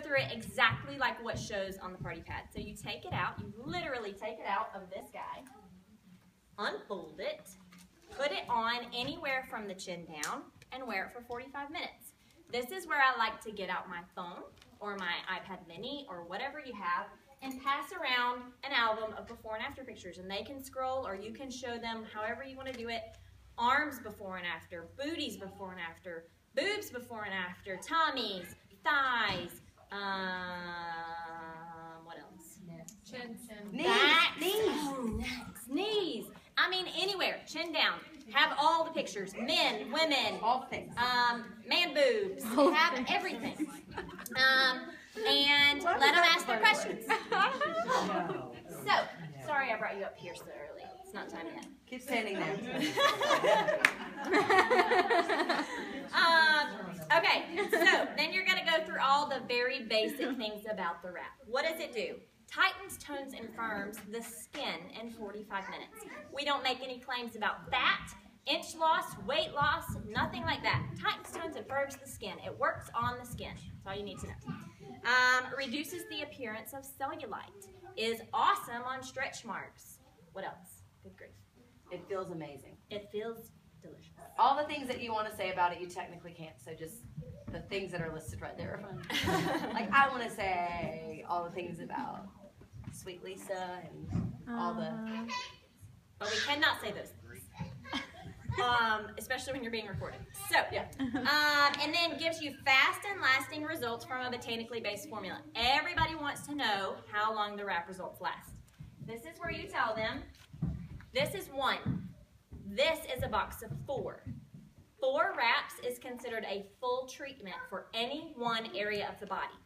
through it exactly like what shows on the party pad. So you take it out, you literally take it out of this guy, unfold it, put it on anywhere from the chin down, and wear it for 45 minutes. This is where I like to get out my phone or my iPad mini or whatever you have and pass around an album of before and after pictures. And they can scroll, or you can show them however you want to do it. Arms before and after, booties before and after, boobs before and after, tummies, thighs, what else? Chin. Knees. I mean, anywhere, chin down. Have all the pictures, men, women, all the things. Man boobs, have everything. And let them ask their questions. So, sorry I brought you up here so early. It's not time yet. Keep standing there. Okay, so then you're going to go through all the very basic things about the wrap. What does it do? Tightens, tones, and firms the skin in 45 minutes. We don't make any claims about fat, inch loss, weight loss, nothing like that. Tightens, tones, and firms the skin. It works on the skin. That's all you need to know. Reduces the appearance of cellulite. Is awesome on stretch marks. What else? Good grief. It feels amazing. It feels delicious. All the things that you want to say about it, you technically can't. So just the things that are listed right there are fun. Like, I want to say all the things about Sweet Lisa and all the... But we cannot say those things. Especially when you're being recorded. So, Yeah. And then gives you fast and lasting results from a botanically based formula. Everybody wants to know how long the wrap results last. This is where you tell them, this is 1. This is a box of 4. 4 wraps is considered a full treatment for any one area of the body.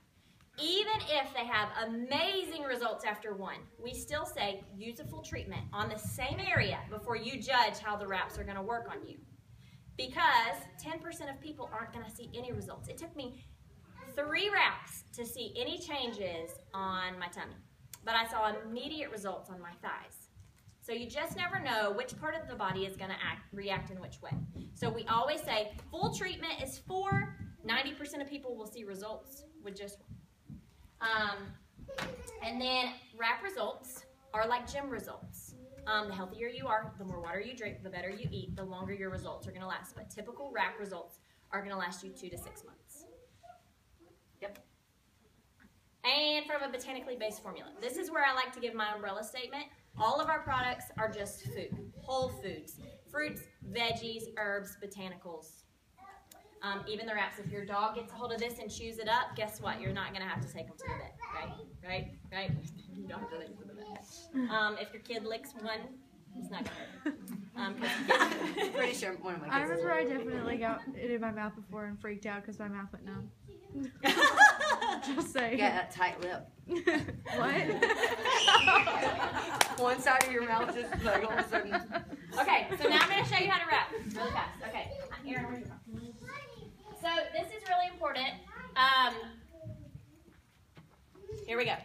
Even if they have amazing results after 1, we still say use a full treatment on the same area before you judge how the wraps are going to work on you. Because 10% of people aren't going to see any results. It took me 3 wraps to see any changes on my tummy. But I saw immediate results on my thighs. So you just never know which part of the body is going to react in which way. So we always say full treatment is 4. 90% of people will see results with just 1. And then wrap results are like gym results. The healthier you are, the more water you drink, the better you eat, the longer your results are going to last. But typical wrap results are going to last you 2 to 6 months. Yep. And from a botanically based formula. This is where I like to give my umbrella statement. All of our products are just food, whole foods, fruits, veggies, herbs, botanicals. Even the wraps. If your dog gets a hold of this and chews it up, guess what? You're not going to have to take them to the vet, right? You don't have to take them to the vet. If your kid licks one, it's not going to hurt. I'm pretty sure one of my kids. I remember I definitely got it in my mouth before and freaked out because my mouth went numb. Just saying. Get that tight lip. What? One side of your mouth just like all of a sudden. Okay, so now I'm going to show you how to wrap really fast. Okay, Erin, where's your phone? So this is really important. Here we go.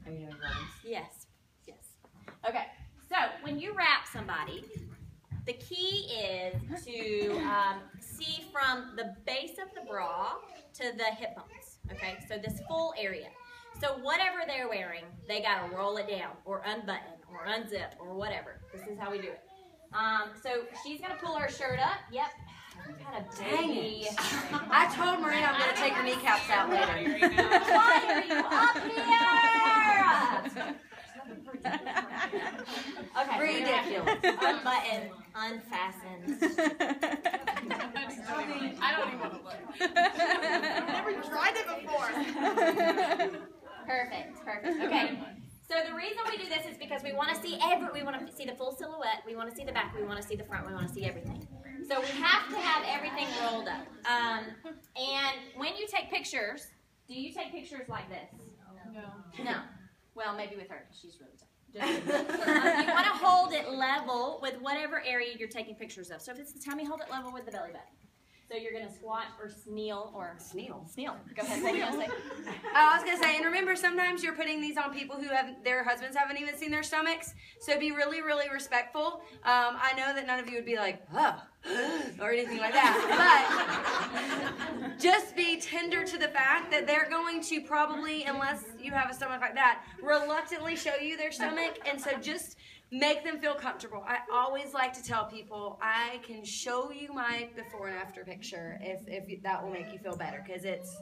Are you doing runs? Yes. Okay, so when you wrap somebody, the key is to see from the base of the bra to the hip bones. Okay, so this full area. So whatever they're wearing, they got to roll it down or unbutton or unzip or whatever. This is how we do it. So she's going to pull her shirt up. Yep. Kind of Dang it. I told Marina I'm going to take her kneecaps out later. Why are you up here? Okay. Ridiculous. Unbutton, unfastened. I don't even want to look. I've never tried it before. Perfect. Okay. So the reason we do this is because we want to see the full silhouette, we want to see the back, we want to see the front, we want to see everything. So we have to have everything rolled up. And when you take pictures, do you take pictures like this? No. Well, maybe with her, because she's really tough. You want to hold it level with whatever area you're taking pictures of. So if it's the tummy, hold it level with the belly button. So you're going to squat or kneel or... Sneal. Go ahead, what are you going to say? I was going to say, and remember, sometimes you're putting these on people who have their husbands haven't even seen their stomachs. So be really, really respectful. I know that none of you would be like, oh, or anything like that. just be tender to the fact that they're going to probably, unless you have a stomach like that, reluctantly show you their stomach. And so just make them feel comfortable. I always like to tell people I can show you my before and after picture if that will make you feel better, because it's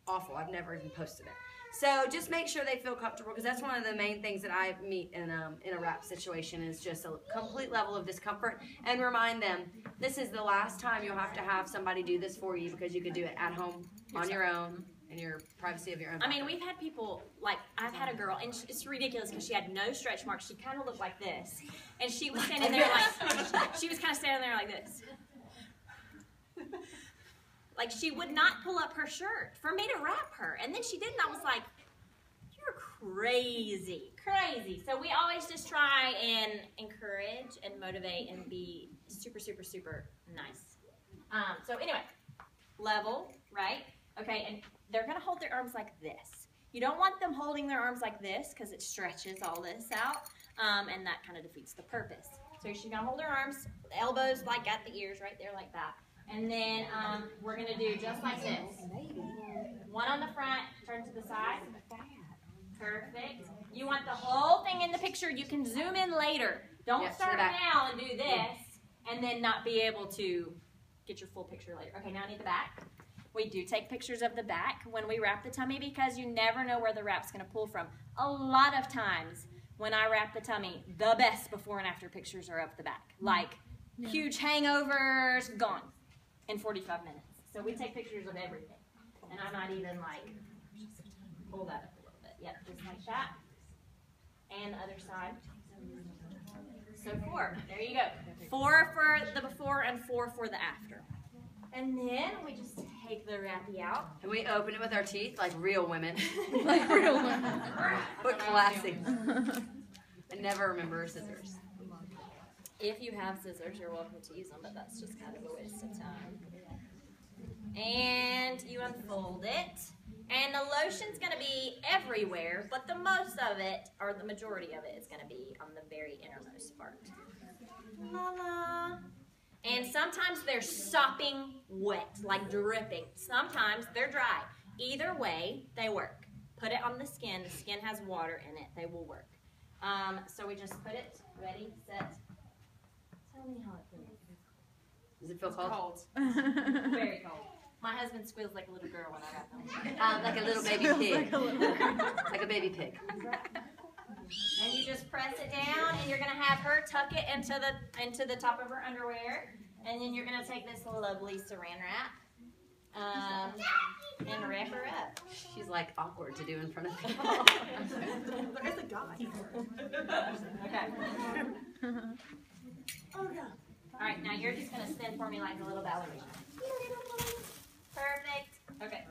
awful. I've never even posted it. So just make sure they feel comfortable, because that's one of the main things that I meet in a wrap situation is just a complete level of discomfort. And remind them, this is the last time you'll have to have somebody do this for you, because you could do it at home on your own in your privacy of your own. I mean, we've had people, like, I've had a girl, and it's ridiculous because she had no stretch marks. She kind of looked like this. And she was standing there like, she was kind of standing there like this. Like, she would not pull up her shirt for me to wrap her. And then she did, and I was like, you're crazy, crazy. So we always just try and encourage and motivate and be super, super, super nice. So anyway, level, right? Okay, and they're going to hold their arms like this. You don't want them holding their arms like this because it stretches all this out, and that kind of defeats the purpose. So she's going to hold her arms, the elbows like at the ears right there like that. And then we're going to do just like this. One on the front, turn to the side. Perfect. You want the whole thing in the picture. You can zoom in later. Don't start now and do this and then not be able to get your full picture later. Okay, now I need the back. We do take pictures of the back when we wrap the tummy because you never know where the wrap's going to pull from. A lot of times when I wrap the tummy, the best before and after pictures are of the back. Like huge hangovers, gone in 45 minutes. So we take pictures of everything. And I might even like pull that up a little bit. Yep, just like that. And other side. So 4. There you go. 4 for the before and 4 for the after. And then we just take the wrappy out. And we open it with our teeth like real women. Like real women. But classy. I never remember scissors. If you have scissors, you're welcome to use them, but that's just kind of a waste of time. And you unfold it. And the lotion's going to be everywhere, but the most of it, or the majority of it, is going to be on the very innermost part. La-la. And sometimes they're sopping wet, like dripping. Sometimes they're dry. Either way, they work. Put it on the skin. The skin has water in it. They will work. So we just put it, ready, set. Tell me how it feels. Does it feel cold? Very cold. My husband squeals like a little girl when I wrap them. Like a little baby pig. Like a baby pig. And you just press it down, and you're going to have her tuck it into the top of her underwear. And then you're going to take this lovely saran wrap and wrap her up. She's like awkward to do in front of people. There's a guy. Okay. All right, now you're just going to spin for me like a little ballerina. Perfect. Okay.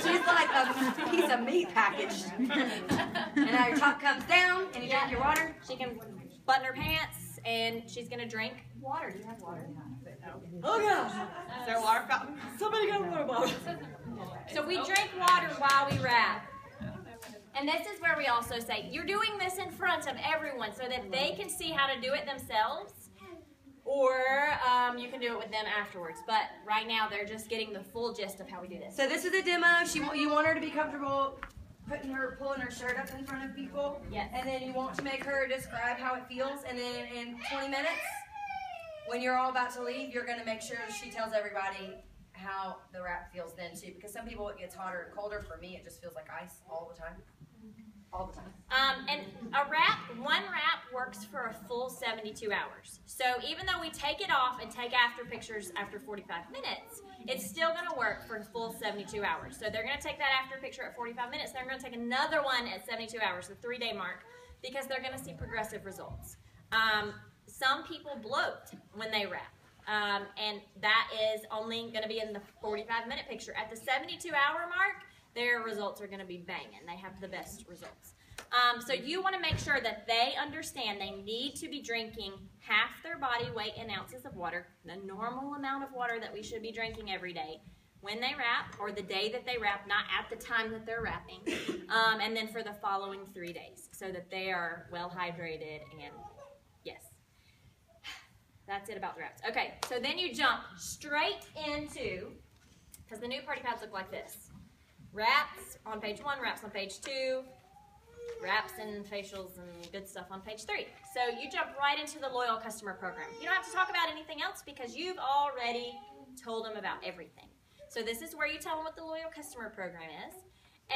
She's like a piece of meat packaged. And now your top comes down, and you drink your water. She can button her pants, and she's going to drink water. Do you have water? Oh, gosh. Is there a water fountain? Somebody got a water bottle. So we drink water while we wrap. And this is where we also say, you're doing this in front of everyone so that they can see how to do it themselves. Or you can do it with them afterwards. But right now, they're just getting the full gist of how we do this. So this is a demo. You want her to be comfortable pulling her shirt up in front of people. Yes. And then you want to make her describe how it feels. And then in 20 minutes, when you're all about to leave, you're going to make sure she tells everybody how the wrap feels then too. Because some people it gets hotter and colder. For me, it just feels like ice all the time. All the time. And one wrap works for a full 72 hours. So even though we take it off and take after pictures after 45 minutes, it's still going to work for a full 72 hours. So they're going to take that after picture at 45 minutes. They're going to take another one at 72 hours, the 3-day mark, because they're going to see progressive results. Some people bloat when they wrap. And that is only going to be in the 45-minute picture. At the 72-hour mark, their results are going to be banging. They have the best results. So you want to make sure that they understand they need to be drinking half their body weight in ounces of water, the normal amount of water that we should be drinking every day when they wrap, or the day that they wrap, not at the time that they're wrapping, and then for the following 3 days, so that they are well hydrated. And yes, that's it about the wraps. Okay, so then you jump straight into Because the new party pads look like this. Wraps on page 1, wraps on page 2, wraps and facials and good stuff on page 3. So you jump right into the loyal customer program. You don't have to talk about anything else because you've already told them about everything. So this is where you tell them what the loyal customer program is.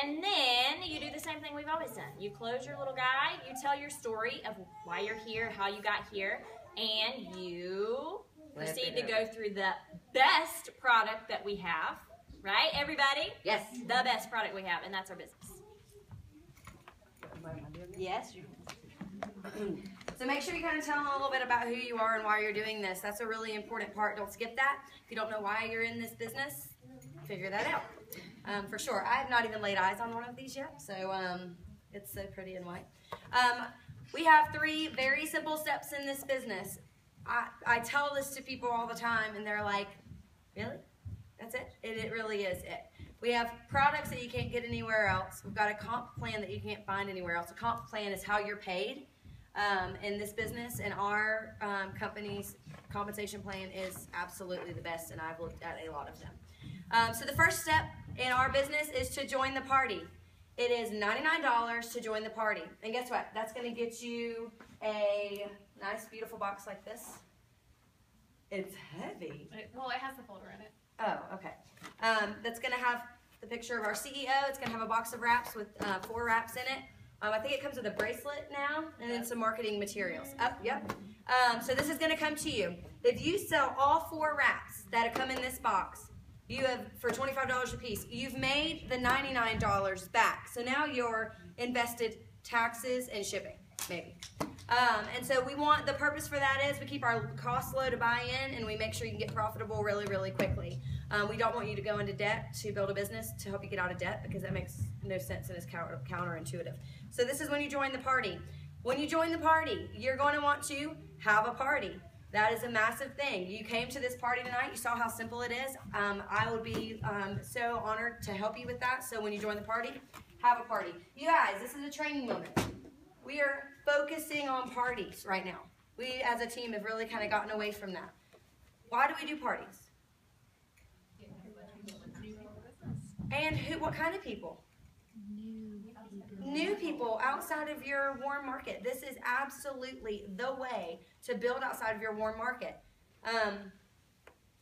And then you do the same thing we've always done. You close your little guy, you tell your story of why you're here, how you got here, and you proceed to go through the best product that we have. Right, everybody? Yes. The best product we have, and that's our business. Yes. So make sure you kind of tell them a little bit about who you are and why you're doing this. That's a really important part. Don't skip that. If you don't know why you're in this business, figure that out. For sure. I have not even laid eyes on one of these yet, so it's so pretty and white. We have 3 very simple steps in this business. I tell this to people all the time, and they're like, really? That's it? It really is it. We have products that you can't get anywhere else. We've got a comp plan that you can't find anywhere else. A comp plan is how you're paid in this business, and our company's compensation plan is absolutely the best, and I've looked at a lot of them. So the first step in our business is to join the party. It is $99 to join the party. And guess what? That's going to get you a nice, beautiful box like this. It's heavy. Well, it has the folder in it. Oh, okay. That's going to have the picture of our CEO. It's going to have a box of wraps with 4 wraps in it. I think it comes with a bracelet now and then some marketing materials. Yep. So this is going to come to you. If you sell all 4 wraps that come in this box, you have, for $25 a piece, you've made the $99 back. So now you're invested taxes and shipping, maybe. And so we want, the purpose for that is we keep our costs low to buy in, and we make sure you can get profitable really, really quickly. We don't want you to go into debt to build a business to help you get out of debt, because that makes no sense and is counterintuitive. So this is when you join the party. When you join the party, you're going to want to have a party. That is a massive thing. You came to this party tonight. You saw how simple it is. I would be so honored to help you with that. So when you join the party, have a party. You guys, this is a training moment. We are focusing on parties right now. We, as a team, have really kind of gotten away from that. Why do we do parties? And what kind of people? New people outside of your warm market. This is absolutely the way to build outside of your warm market.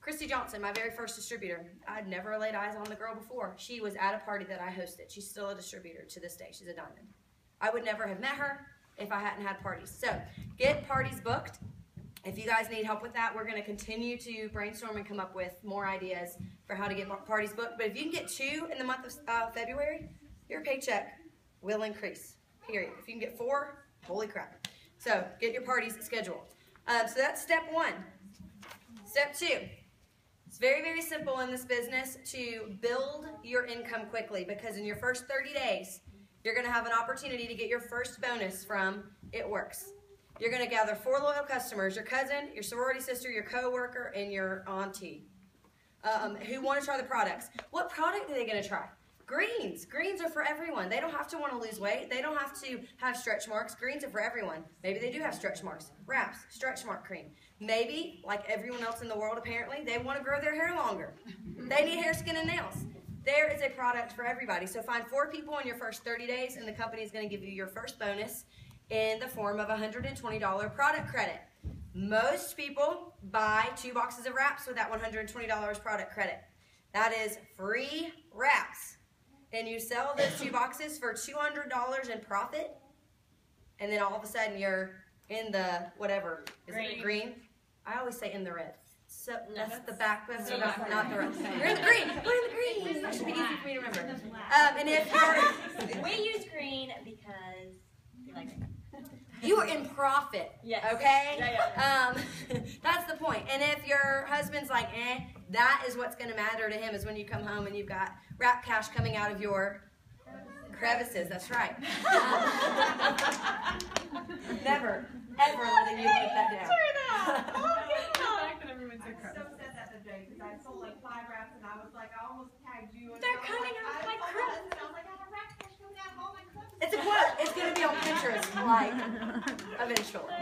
Christy Johnson, my very first distributor. I'd never laid eyes on the girl before. She was at a party that I hosted. She's still a distributor to this day. She's a diamond. I would never have met her if I hadn't had parties. So get parties booked. If you guys need help with that, we're going to continue to brainstorm and come up with more ideas for how to get more parties booked. But if you can get 2 in the month of February, your paycheck will increase, period. If you can get 4, holy crap. So get your parties scheduled. So that's step 1. Step 2. It's very, very simple in this business to build your income quickly, because in your first 30 days, you're going to have an opportunity to get your first bonus from It Works. You're going to gather 4 loyal customers, your cousin, your sorority sister, your coworker, and your auntie, who want to try the products. What product are they going to try? Greens. Greens are for everyone. They don't have to want to lose weight. They don't have to have stretch marks. Greens are for everyone. Maybe they do have stretch marks. Wraps, stretch mark cream. Maybe, like everyone else in the world apparently, they want to grow their hair longer. They need hair, skin, and nails. There is a product for everybody. So find 4 people in your first 30 days, and the company is going to give you your first bonus in the form of a $120 product credit. Most people buy 2 boxes of wraps with that $120 product credit. That is free wraps. And you sell those 2 boxes for $200 in profit, and then all of a sudden you're in the whatever. Is it green? I always say in the red. So that's the back, that's not the red. You're in the green. We're in the green. That should be easy for me to remember. And if you're, We use green because we like green. you are in profit. Yes. Okay. Yeah. That's the point. And if your husband's like, that is what's going to matter to him, is when you come home and you've got wrap cash coming out of your crevices. That's right. Never, ever letting you live that down. I so said that today because I sold like 5 wraps and I was like, I almost tagged you. And They're coming out of my crevices. I was like, I have a wrap cash coming out of all my crevices. It's a quote. It's going to be on Pinterest. Like, Eventually.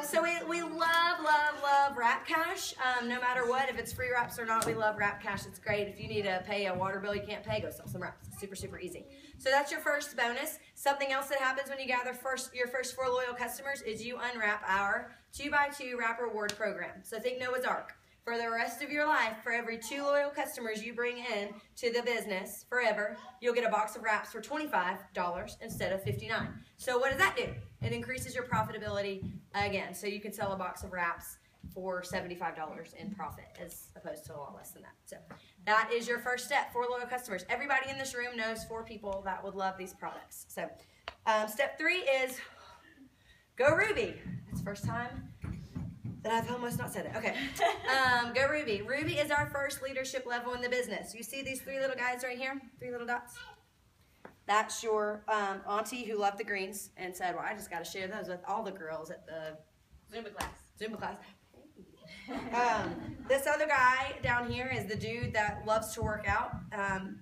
So we love Wrap Cash. No matter what, if it's free wraps or not, we love Wrap Cash. It's great. If you need to pay a water bill you can't pay, go sell some wraps. It's super, super easy. So that's your first bonus. Something else that happens when you gather your first 4 loyal customers is you unwrap our 2x2 Wrap Reward program. So think Noah's Ark. For the rest of your life, for every 2 loyal customers you bring in to the business forever, you'll get a box of wraps for $25 instead of $59. So what does that do? It increases your profitability again. So you can sell a box of wraps for $75 in profit as opposed to a lot less than that. So that is your first step, 4 loyal customers. Everybody in this room knows 4 people that would love these products. So step 3 is go Ruby. It's the first time that I've almost not said it. Okay. Go Ruby. Ruby is our first leadership level in the business. You see these 3 little guys right here? 3 little dots? That's your auntie who loved the greens and said, well, I just got to share those with all the girls at the Zumba class. Zumba class. This other guy down here is the dude that loves to work out.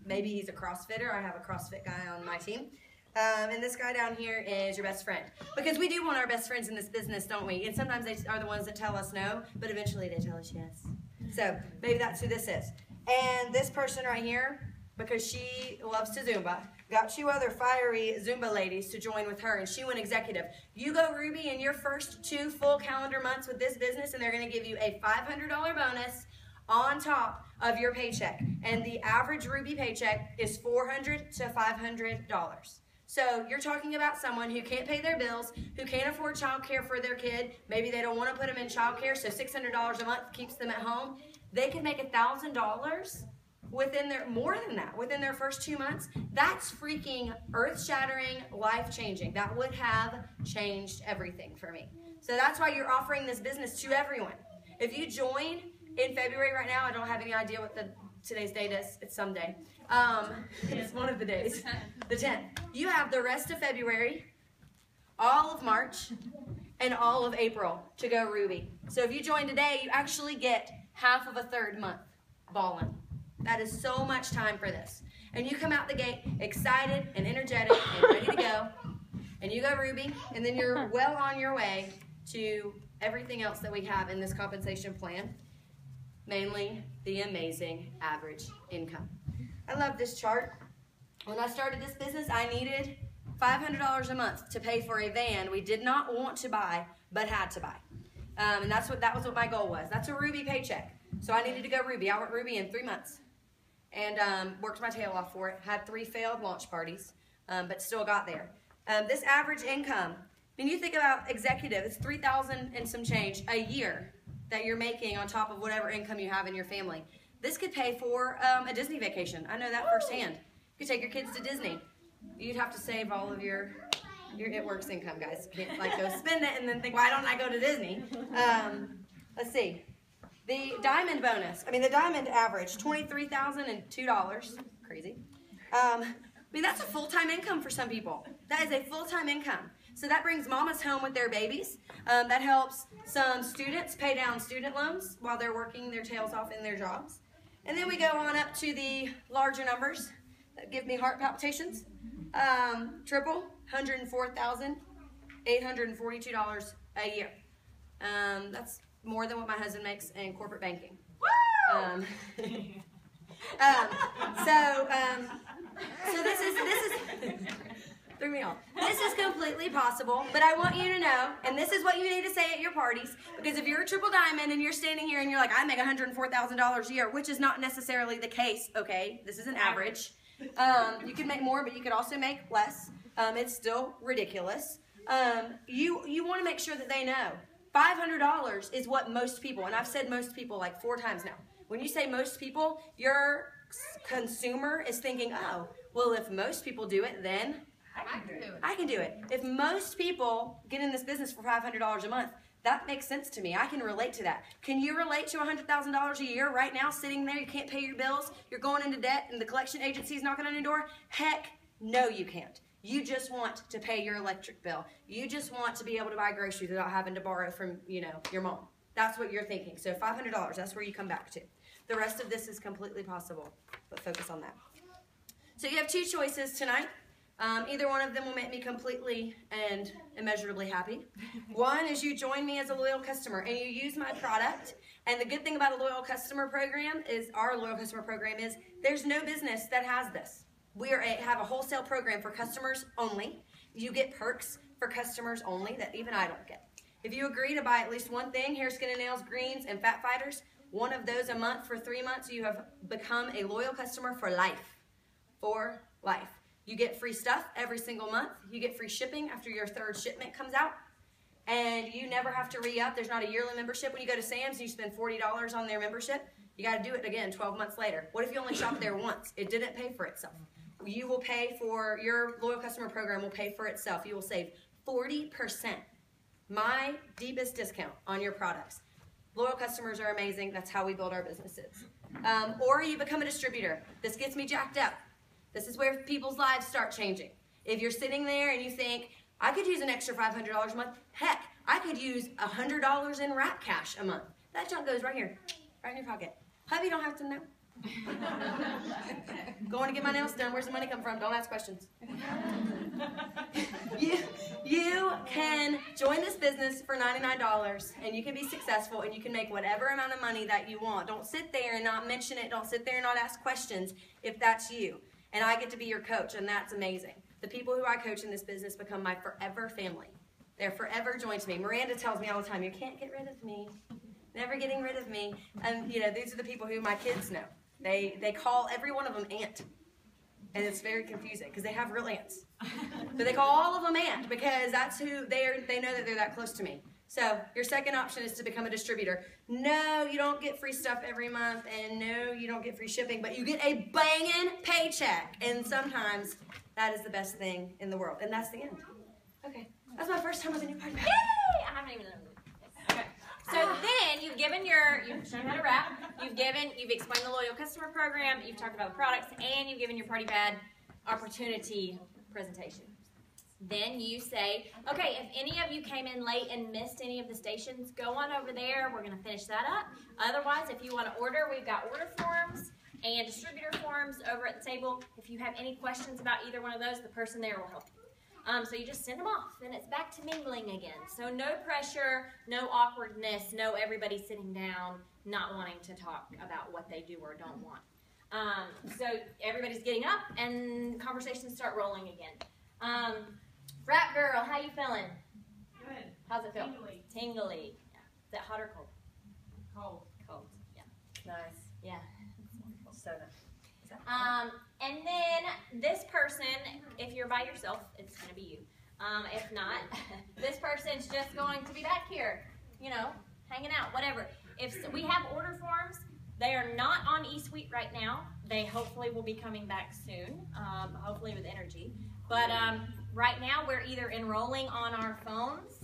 Maybe he's a CrossFitter. I have a CrossFit guy on my team. And this guy down here is your best friend. Because we do want our best friends in this business, don't we? And sometimes they are the ones that tell us no, but eventually they tell us yes. So maybe that's who this is. And this person right here, because she loves to Zumba, got 2 other fiery Zumba ladies to join with her, and she went executive. You go Ruby in your first 2 full calendar months with this business, and they're going to give you a $500 bonus on top of your paycheck. And the average Ruby paycheck is $400 to $500. So you're talking about someone who can't pay their bills, who can't afford child care for their kid. Maybe they don't want to put them in child care, so $600 a month keeps them at home. They could make $1,000 within more than that, within their first 2 months. That's freaking earth-shattering, life-changing. That would have changed everything for me. So that's why you're offering this business to everyone. If you join in February right now, I don't have any idea what today's date is. It's someday. It's one of the days. The 10th. You have the rest of February, all of March, and all of April to go Ruby. So if you join today, you actually get half of a 3rd month ballin'. That is so much time for this. And you come out the gate excited and energetic and ready to go. And you go Ruby, and then you're well on your way to everything else that we have in this compensation plan. Mainly the amazing average income. I love this chart. When I started this business, I needed $500 a month to pay for a van we did not want to buy, but had to buy. And that was what my goal was. That's a Ruby paycheck. So I needed to go Ruby. I went Ruby in 3 months and worked my tail off for it. Had 3 failed launch parties, but still got there. This average income, when you think about executive, it's $3,000 and some change a year that you're making on top of whatever income you have in your family. This could pay for a Disney vacation. I know that firsthand. You could take your kids to Disney. You'd have to save all of your It Works income, guys. You can't like go spend it and then think, why don't I go to Disney? Let's see. The diamond bonus. I mean, the diamond average, $23,002. Crazy. I mean, that's a full-time income for some people. That is a full-time income. So that brings mamas home with their babies. That helps some students pay down student loans while they're working their tails off in their jobs. And then we go on up to the larger numbers that give me heart palpitations. Triple, $104,842 a year. That's more than what my husband makes in corporate banking. So this is threw me off. This is completely possible, but I want you to know, and this is what you need to say at your parties, because if you're a triple diamond and you're standing here and you're like, I make $104,000 a year, which is not necessarily the case, okay? This is an average. You could make more, but you could also make less. It's still ridiculous. You want to make sure that they know. $500 is what most people, and I've said most people like 4 times now. When you say most people, your consumer is thinking, oh, well, if most people do it, then I can do it. If most people get in this business for $500 a month, that makes sense to me. I can relate to that. Can you relate to $100,000 a year right now sitting there? You can't pay your bills. You're going into debt and the collection agency is knocking on your door? Heck, no, you can't. You just want to pay your electric bill. You just want to be able to buy groceries without having to borrow from, your mom. That's what you're thinking. So $500, that's where you come back to. The rest of this is completely possible, but focus on that. So you have 2 choices tonight. Either one of them will make me completely and immeasurably happy. One is you join me as a loyal customer and you use my product. And the good thing about a loyal customer program is, our loyal customer program is, there's no business that has this. We have a wholesale program for customers only. You get perks for customers only that even I don't get. If you agree to buy at least one thing, hair, skin and nails, greens, and fat fighters, one of those a month for 3 months, you have become a loyal customer for life. For life. You get free stuff every single month. You get free shipping after your 3rd shipment comes out. And you never have to re-up. There's not a yearly membership. When you go to Sam's and you spend $40 on their membership, you got to do it again 12 months later. What if you only shop there once? It didn't pay for itself. You will pay for, your loyal customer program will pay for itself. You will save 40%. My deepest discount on your products. Loyal customers are amazing. That's how we build our businesses. Or you become a distributor. This gets me jacked up. This is where people's lives start changing. If you're sitting there and you think, I could use an extra $500 a month. Heck, I could use $100 in Rap Cash a month. That junk goes right here, right in your pocket. Hubby don't have to know. Going to get my nails done. Where's the money come from? Don't ask questions. You can join this business for $99 and you can be successful and you can make whatever amount of money that you want. Don't sit there and not mention it. Don't sit there and not ask questions if that's you. And I get to be your coach, and that's amazing. The people who I coach in this business become my forever family. They're forever joined to me. Miranda tells me all the time, you can't get rid of me. Never getting rid of me. And, you know, these are the people who my kids know. They call every one of them aunt. And it's very confusing because they have real aunts. But they call all of them aunt because that's who they know that they're that close to me. So your second option is to become a distributor. No, you don't get free stuff every month, and no, you don't get free shipping, but you get a banging paycheck. And sometimes that is the best thing in the world. And that's the end. Okay. That's my first time with a new party. Yay! I haven't even done this. Okay. So then you've shown how to rap, you've explained the loyal customer program, you've talked about the products, and you've given your party pad opportunity presentation. Then you say, okay, if any of you came in late and missed any of the stations, go on over there. We're going to finish that up. Otherwise, if you want to order, we've got order forms and distributor forms over at the table. If you have any questions about either one of those, the person there will help you. So you just send them off, and it's back to mingling again. So no pressure, no awkwardness, no everybody sitting down, not wanting to talk about what they do or don't want. So everybody's getting up, and conversations start rolling again. Rap girl, how you feeling? Good. How's it feel? Tingly. Tingly. Yeah. Is it hot or cold? Cold. Cold. Yeah. Nice. Yeah. So nice. And then this person, if you're by yourself, it's going to be you. If not, this person's just going to be back here, you know, hanging out, whatever. If we have order forms, they are not on eSuite right now. They hopefully will be coming back soon, hopefully with energy. But right now, we're either enrolling on our phones.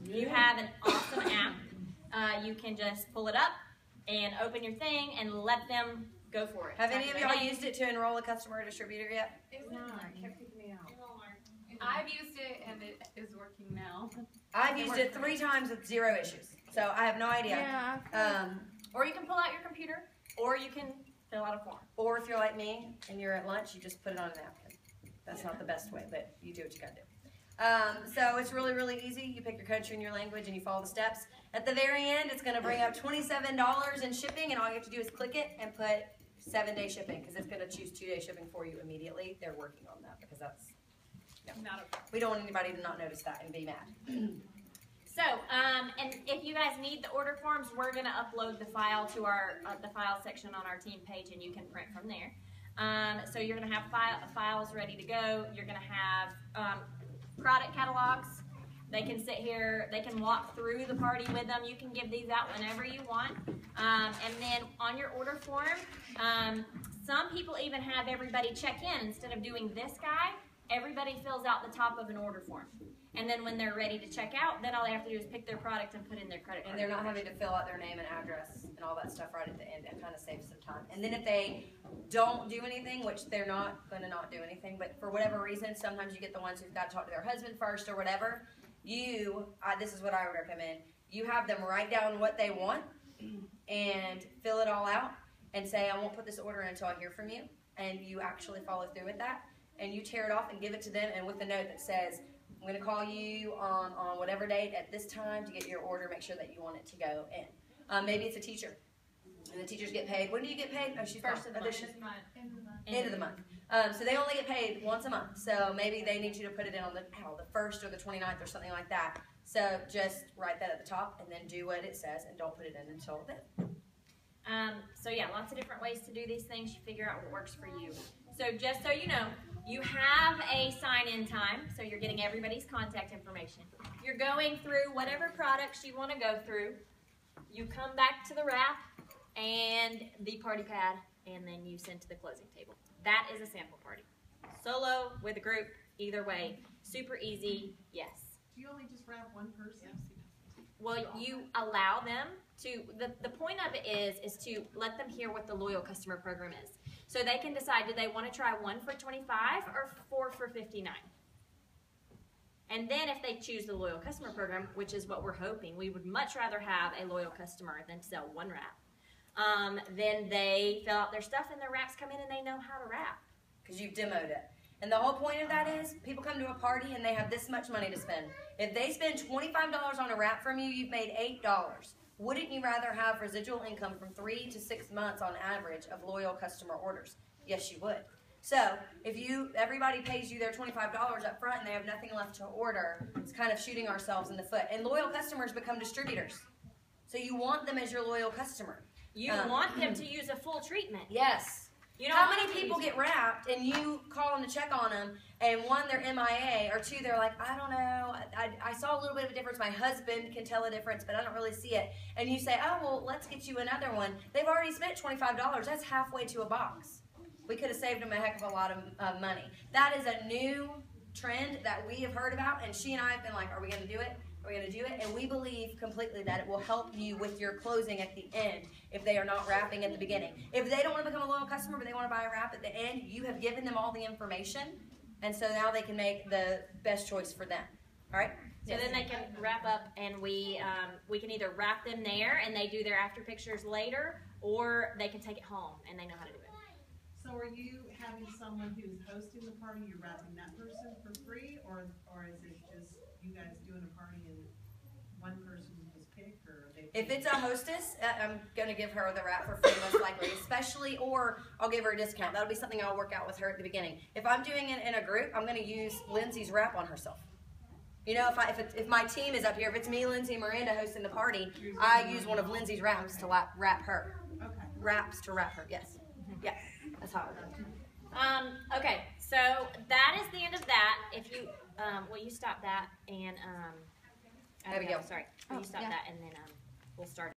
You have an awesome app. You can just pull it up and open your thing and let them go for it. Have any of y'all used it to enroll a customer or distributor yet? It's not. It kept kicking me out. I've used it and it is working now. I've used it 3 times with 0 issues. So I have no idea. Yeah. Or you can pull out your computer, or you can fill out a form. Or if you're like me and you're at lunch, you just put it on a napkin. That's not the best way, but you do what you gotta do. So it's really, really easy. You pick your country and your language and you follow the steps. At the very end, it's gonna bring up $27 in shipping, and all you have to do is click it and put 7-day shipping, because it's gonna choose 2-day shipping for you immediately. They're working on that because that's, we don't want anybody to not notice that and be mad. So, and if you guys need the order forms, we're going to upload the file to our the file section on our team page, and you can print from there. So you're going to have files ready to go. You're going to have product catalogs. They can sit here. They can walk through the party with them. You can give these out whenever you want. And then on your order form, some people even have everybody check in. Instead of doing this guy, everybody fills out the top of an order form. And then when they're ready to check out, then all they have to do is pick their product and put in their credit card. And they're not having to fill out their name and address and all that stuff right at the end. It kind of saves some time. And then if they don't do anything, which they're not going to not do anything, but for whatever reason, sometimes you get the ones who've got to talk to their husband first or whatever, this is what I would recommend, you have them write down what they want and fill it all out and say, I won't put this order in until I hear from you. And you actually follow through with that. and you tear it off and give it to them, and with a note that says, I'm going to call you on whatever date at this time to get your order, make sure that you want it to go in. Maybe it's a teacher, and the teachers get paid. When do you get paid? Oh, she's First of the month. End of the month. So they only get paid once a month. So maybe they need you to put it in on the 1st or the 29th or something like that. So just write that at the top and then do what it says and don't put it in until then. So yeah, lots of different ways to do these things. You figure out what works for you. So just so you know, you have a sign-in time, so you're getting everybody's contact information. You're going through whatever products you want to go through. You come back to the wrap and the party pad, and then you send to the closing table. That is a sample party. Solo, with a group, either way. Super easy, yes. Do you only just wrap one person? Well, you allow them to, the point of it is to let them hear what the loyal customer program is. So they can decide, do they want to try 1 for $25 or 4 for $59? And then if they choose the loyal customer program, which is what we're hoping, we would much rather have a loyal customer than sell one wrap. Then they fill out their stuff and their wraps come in and they know how to wrap. Because you've demoed it. And the whole point of that is people come to a party and they have this much money to spend. If they spend $25 on a wrap from you, you've made $8. Wouldn't you rather have residual income from 3 to 6 months on average of loyal customer orders? Yes, you would. So if everybody pays you their $25 up front and they have nothing left to order, it's kind of shooting ourselves in the foot. And loyal customers become distributors. So you want them as your loyal customer. You want them to use a full treatment. Yes. You don't How want many them to people use get wrapped and you call them to check on them and one, they're MIA, or two, they're like, I don't know, I saw a little bit of a difference. My husband can tell a difference, but I don't really see it. And you say, oh, well, let's get you another one. They've already spent $25. That's halfway to a box. We could have saved them a heck of a lot of money. That is a new trend that we have heard about, and she and I have been like, are we going to do it? Are we going to do it? And we believe completely that it will help you with your closing at the end if they are not wrapping at the beginning. If they don't want to become a loyal customer, but they want to buy a wrap at the end, you have given them all the information, and so now they can make the best choice for them. All right? So then they can wrap up, and we can either wrap them there and they do their after pictures later, or they can take it home and they know how to do it. So are you having someone who's hosting the party, you're wrapping that person for free, or is it just you guys doing a party and one person was picked, or are they? If it's a hostess, I'm going to give her the wrap for free most likely, especially, or I'll give her a discount. That'll be something I'll work out with her at the beginning. If I'm doing it in a group, I'm going to use Lindsay's wrap on herself. You know, if my team is up here, if it's me, Lindsay, Miranda hosting the party, I use one of Lindsay's wraps to wrap her. Okay. Wraps to wrap her, yes. Yeah, that's how it goes. Okay, so that is the end of that. If you, will you stop that and, There we go. Sorry, will you stop that and then we'll start.